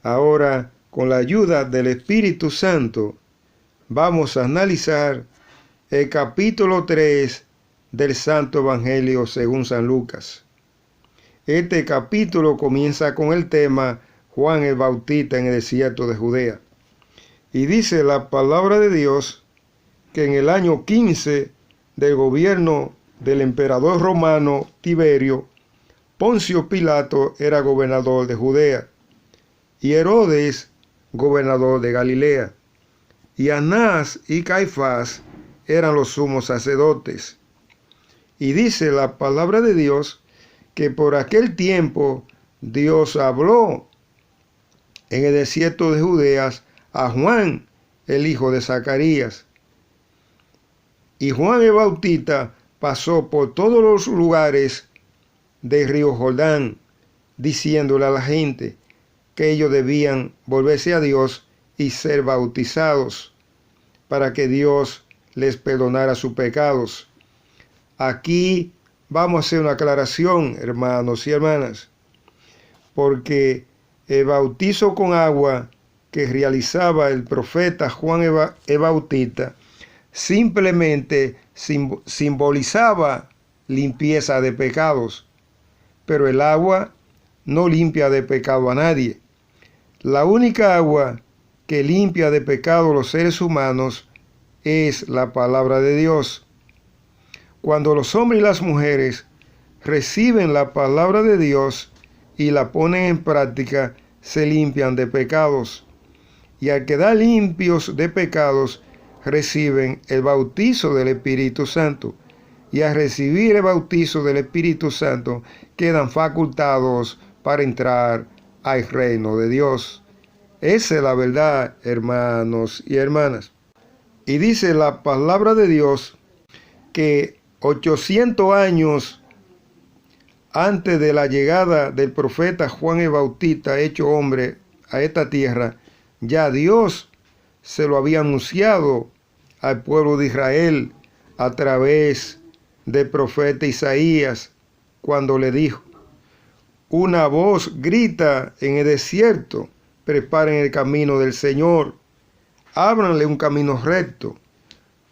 Ahora, con la ayuda del Espíritu Santo, vamos a analizar el capítulo 3 del Santo Evangelio según San Lucas. Este capítulo comienza con el tema Juan el Bautista en el desierto de Judea. Y dice la palabra de Dios que en el año 15 del gobierno del emperador romano Tiberio, Poncio Pilato era gobernador de Judea, y Herodes gobernador de Galilea, y Anás y Caifás eran los sumos sacerdotes. Y dice la palabra de Dios que por aquel tiempo Dios habló en el desierto de Judea a Juan, el hijo de Zacarías. Y Juan el Bautista pasó por todos los lugares del río Jordán, diciéndole a la gente que ellos debían volverse a Dios y ser bautizados para que Dios les perdonara sus pecados. Aquí vamos a hacer una aclaración, hermanos y hermanas, porque el bautizo con agua que realizaba el profeta Juan el Bautista simplemente simbolizaba limpieza de pecados, pero el agua no limpia de pecado a nadie. La única agua que limpia de pecado a los seres humanos es la palabra de Dios. Cuando los hombres y las mujeres reciben la palabra de Dios y la ponen en práctica, se limpian de pecados. Y al quedar limpios de pecados, reciben el bautizo del Espíritu Santo. Y al recibir el bautizo del Espíritu Santo, quedan facultados para entrar al reino de Dios. Esa es la verdad, hermanos y hermanas. Y dice la palabra de Dios que 800 años antes de la llegada del profeta Juan el Bautista, hecho hombre, a esta tierra, ya Dios se lo había anunciado al pueblo de Israel a través del profeta Isaías, cuando le dijo: una voz grita en el desierto, preparen el camino del Señor, ábranle un camino recto.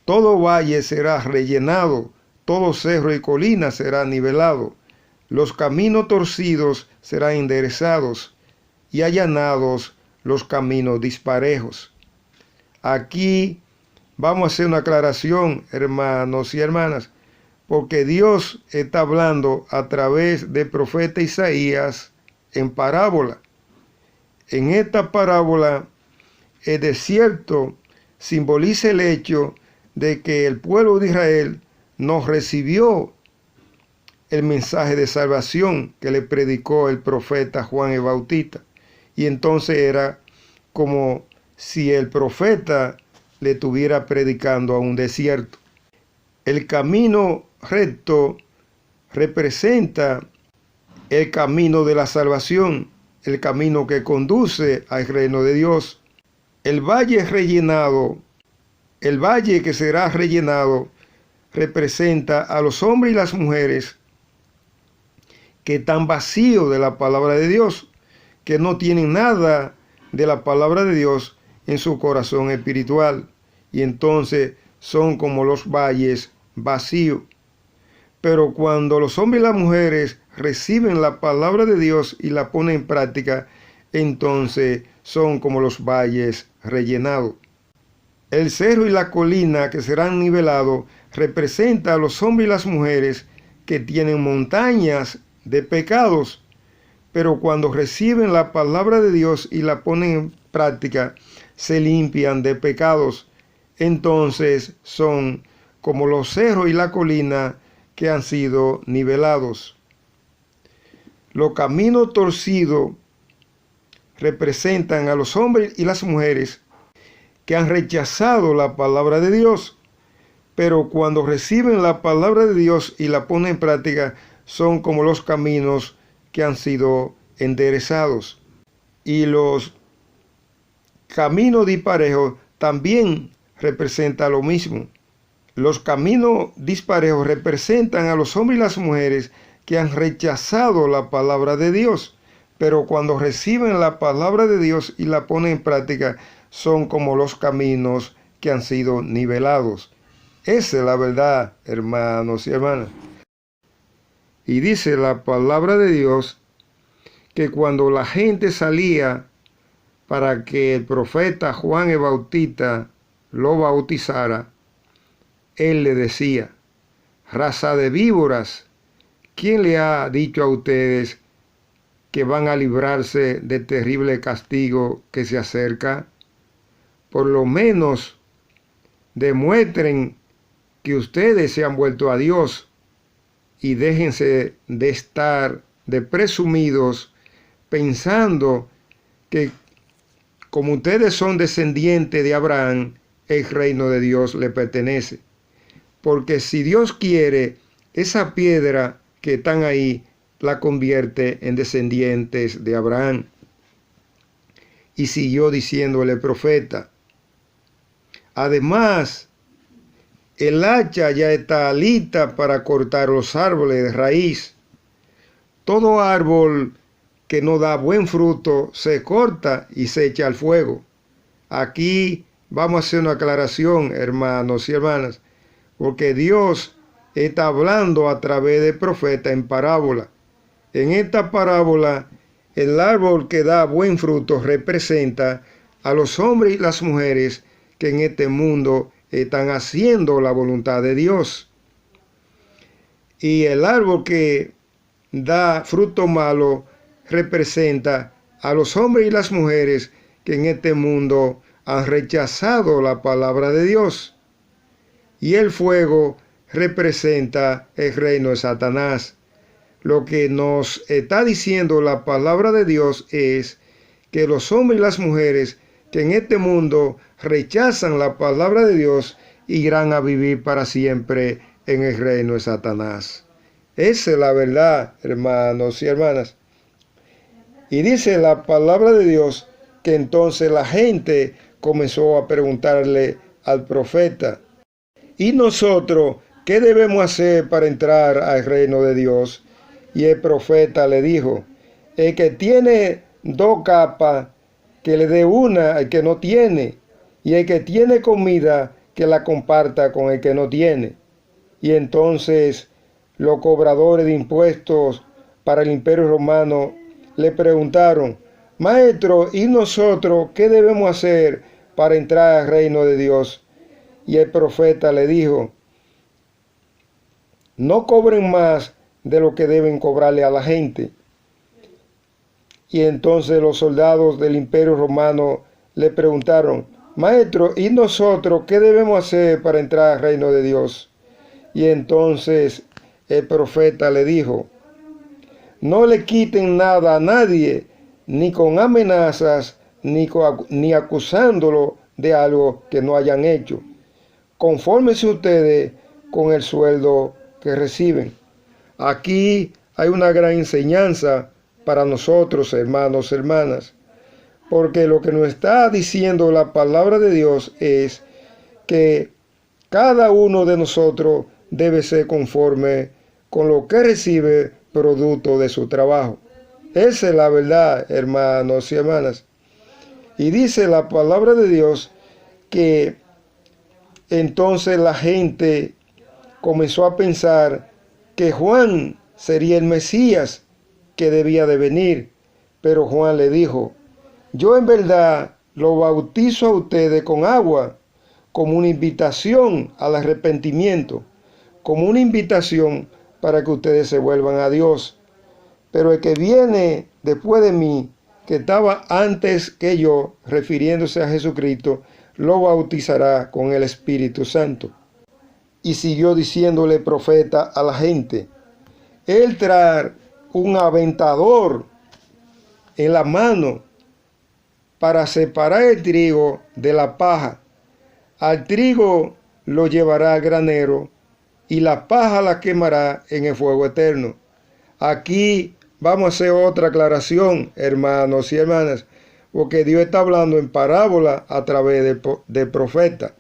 Todo valle será rellenado, todo cerro y colina será nivelado, los caminos torcidos serán enderezados y allanados los caminos disparejos. Aquí vamos a hacer una aclaración, hermanos y hermanas, porque Dios está hablando a través del profeta Isaías en parábola. En esta parábola, el desierto simboliza el hecho de que el pueblo de Israel no recibió el mensaje de salvación que le predicó el profeta Juan el Bautista. Y entonces era como si el profeta le estuviera predicando a un desierto. El camino recto representa el camino de la salvación, el camino que conduce al reino de Dios. El valle rellenado, el valle que será rellenado, representa a los hombres y las mujeres que están vacíos de la palabra de Dios, que no tienen nada de la palabra de Dios en su corazón espiritual, y entonces son como los valles vacíos. Pero cuando los hombres y las mujeres reciben la palabra de Dios y la ponen en práctica, entonces son como los valles rellenados. El cerro y la colina que serán nivelados representa a los hombres y las mujeres que tienen montañas de pecados, pero cuando reciben la palabra de Dios y la ponen en práctica, se limpian de pecados. Entonces son como los cerros y la colina que han sido nivelados. Los caminos torcidos representan a los hombres y las mujeres que han rechazado la palabra de Dios, pero cuando reciben la palabra de Dios y la ponen en práctica, son como los caminos que han sido enderezados. Y los caminos disparejos también representan lo mismo. Los caminos disparejos representan a los hombres y las mujeres que han rechazado la palabra de Dios, pero cuando reciben la palabra de Dios y la ponen en práctica, son como los caminos que han sido nivelados. Esa es la verdad, hermanos y hermanas. Y dice la palabra de Dios que cuando la gente salía para que el profeta Juan el Bautista lo bautizara, él le decía: raza de víboras, ¿quién le ha dicho a ustedes que van a librarse del terrible castigo que se acerca? Por lo menos demuestren que ustedes se han vuelto a Dios y déjense de estar de presumidos pensando que como ustedes son descendientes de Abraham, el reino de Dios le pertenece. Porque si Dios quiere, esa piedra que están ahí la convierte en descendientes de Abraham. Y siguió diciéndole el profeta: además, el hacha ya está lista para cortar los árboles de raíz. Todo árbol que no da buen fruto se corta y se echa al fuego. Aquí vamos a hacer una aclaración, hermanos y hermanas, porque Dios está hablando a través del profeta en parábola. En esta parábola, el árbol que da buen fruto representa a los hombres y las mujeres que en este mundo están haciendo la voluntad de Dios. Y el árbol que da fruto malo representa a los hombres y las mujeres que en este mundo han rechazado la palabra de Dios. Y el fuego representa el reino de Satanás. Lo que nos está diciendo la palabra de Dios es que los hombres y las mujeres que en este mundo rechazan la palabra de Dios irán a vivir para siempre en el reino de Satanás. Esa es la verdad, hermanos y hermanas. Y dice la palabra de Dios que entonces la gente comenzó a preguntarle al profeta: ¿y nosotros qué debemos hacer para entrar al reino de Dios? Y el profeta le dijo: el que tiene 2 capas, que le dé una al que no tiene, y el que tiene comida, que la comparta con el que no tiene. Y entonces los cobradores de impuestos para el Imperio Romano le preguntaron: maestro, ¿y nosotros qué debemos hacer para entrar al reino de Dios? Y el profeta le dijo: no cobren más de lo que deben cobrarle a la gente. Y entonces los soldados del Imperio Romano le preguntaron: maestro, ¿y nosotros qué debemos hacer para entrar al reino de Dios? Y entonces el profeta le dijo: no le quiten nada a nadie, ni con amenazas, ni acusándolo de algo que no hayan hecho. Confórmense ustedes con el sueldo que reciben. Aquí hay una gran enseñanza para nosotros, hermanos, hermanas, porque lo que nos está diciendo la palabra de Dios es que cada uno de nosotros debe ser conforme con lo que recibe producto de su trabajo. Esa es la verdad, hermanos y hermanas. Y dice la palabra de Dios que entonces la gente comenzó a pensar que Juan sería el Mesías que debía de venir. Pero Juan le dijo: yo en verdad lo bautizo a ustedes con agua, como una invitación al arrepentimiento, como una invitación para que ustedes se vuelvan a Dios. Pero el que viene después de mí, que estaba antes que yo, refiriéndose a Jesucristo, lo bautizará con el Espíritu Santo. Y siguió diciéndole el profeta a la gente: él trae un aventador en la mano para separar el trigo de la paja. Al trigo lo llevará al granero y la paja la quemará en el fuego eterno. Aquí vamos a hacer otra aclaración, hermanos y hermanas, porque Dios está hablando en parábola a través del profeta.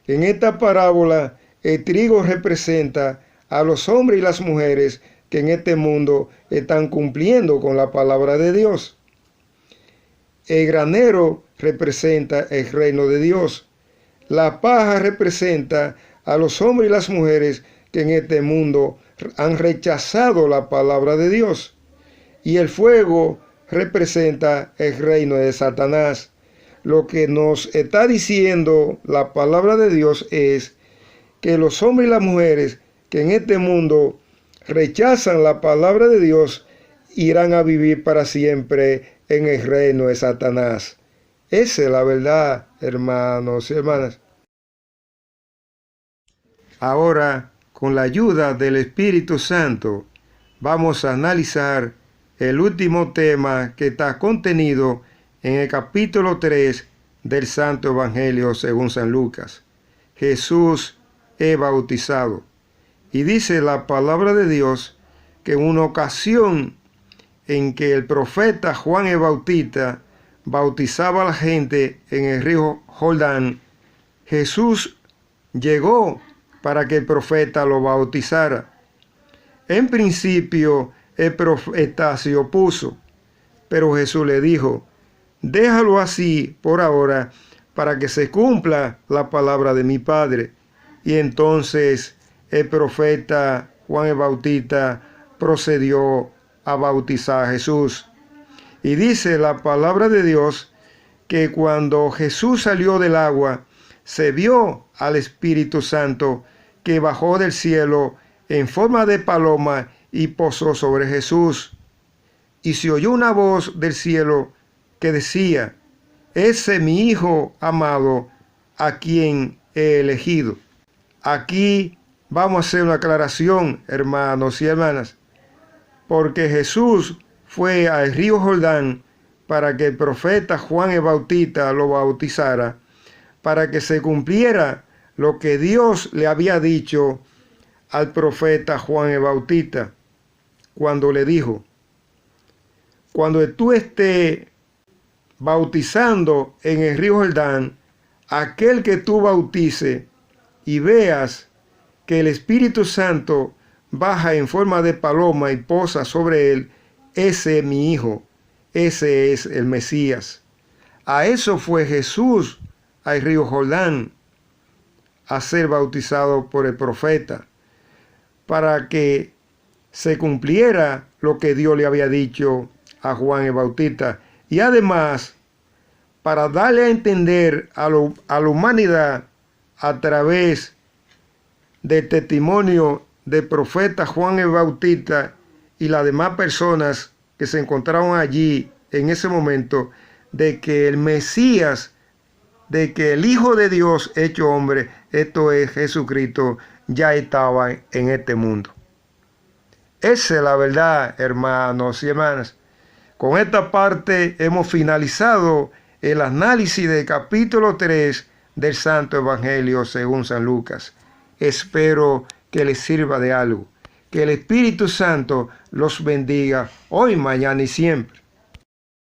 En esta parábola, el trigo representa a los hombres y las mujeres que en este mundo están cumpliendo con la palabra de Dios. El granero representa el reino de Dios. La paja representa a los hombres y las mujeres que en este mundo han rechazado la palabra de Dios. Y el fuego representa el reino de Satanás. Lo que nos está diciendo la palabra de Dios es que los hombres y las mujeres que en este mundo rechazan la palabra de Dios irán a vivir para siempre en el reino de Satanás. Esa es la verdad, hermanos y hermanas. Ahora, con la ayuda del Espíritu Santo, vamos a analizar el último tema que está contenido en el capítulo 3 del Santo Evangelio según San Lucas. Jesús es bautizado. Y dice la palabra de Dios que en una ocasión en que el profeta Juan el Bautista bautizaba a la gente en el río Jordán, Jesús llegó para que el profeta lo bautizara. En principio, el profeta se opuso, pero Jesús le dijo: déjalo así por ahora, para que se cumpla la palabra de mi Padre. Y entonces el profeta Juan el Bautista procedió a bautizar a Jesús. Y dice la palabra de Dios que cuando Jesús salió del agua, se vio al Espíritu Santo que bajó del cielo en forma de paloma y posó sobre Jesús. Y se oyó una voz del cielo que decía: ese es mi Hijo amado, a quien he elegido. Aquí vamos a hacer una aclaración, hermanos y hermanas, porque Jesús fue al río Jordán para que el profeta Juan el Bautista lo bautizara, para que se cumpliera lo que Dios le había dicho al profeta Juan el Bautista, cuando le dijo: cuando tú estés bautizando en el río Jordán, aquel que tú bautices y veas que el Espíritu Santo baja en forma de paloma y posa sobre él, ese es mi Hijo, ese es el Mesías. A eso fue Jesús al río Jordán, a ser bautizado por el profeta, para que se cumpliera lo que Dios le había dicho a Juan el Bautista, y además para darle a entender a la humanidad a través del testimonio del profeta Juan el Bautista y las demás personas que se encontraban allí en ese momento, de que el Mesías, de que el Hijo de Dios hecho hombre, esto es Jesucristo, ya estaba en este mundo. Esa es la verdad, hermanos y hermanas. Con esta parte hemos finalizado el análisis del capítulo 3 del Santo Evangelio según San Lucas. Espero que les sirva de algo. Que el Espíritu Santo los bendiga hoy, mañana y siempre.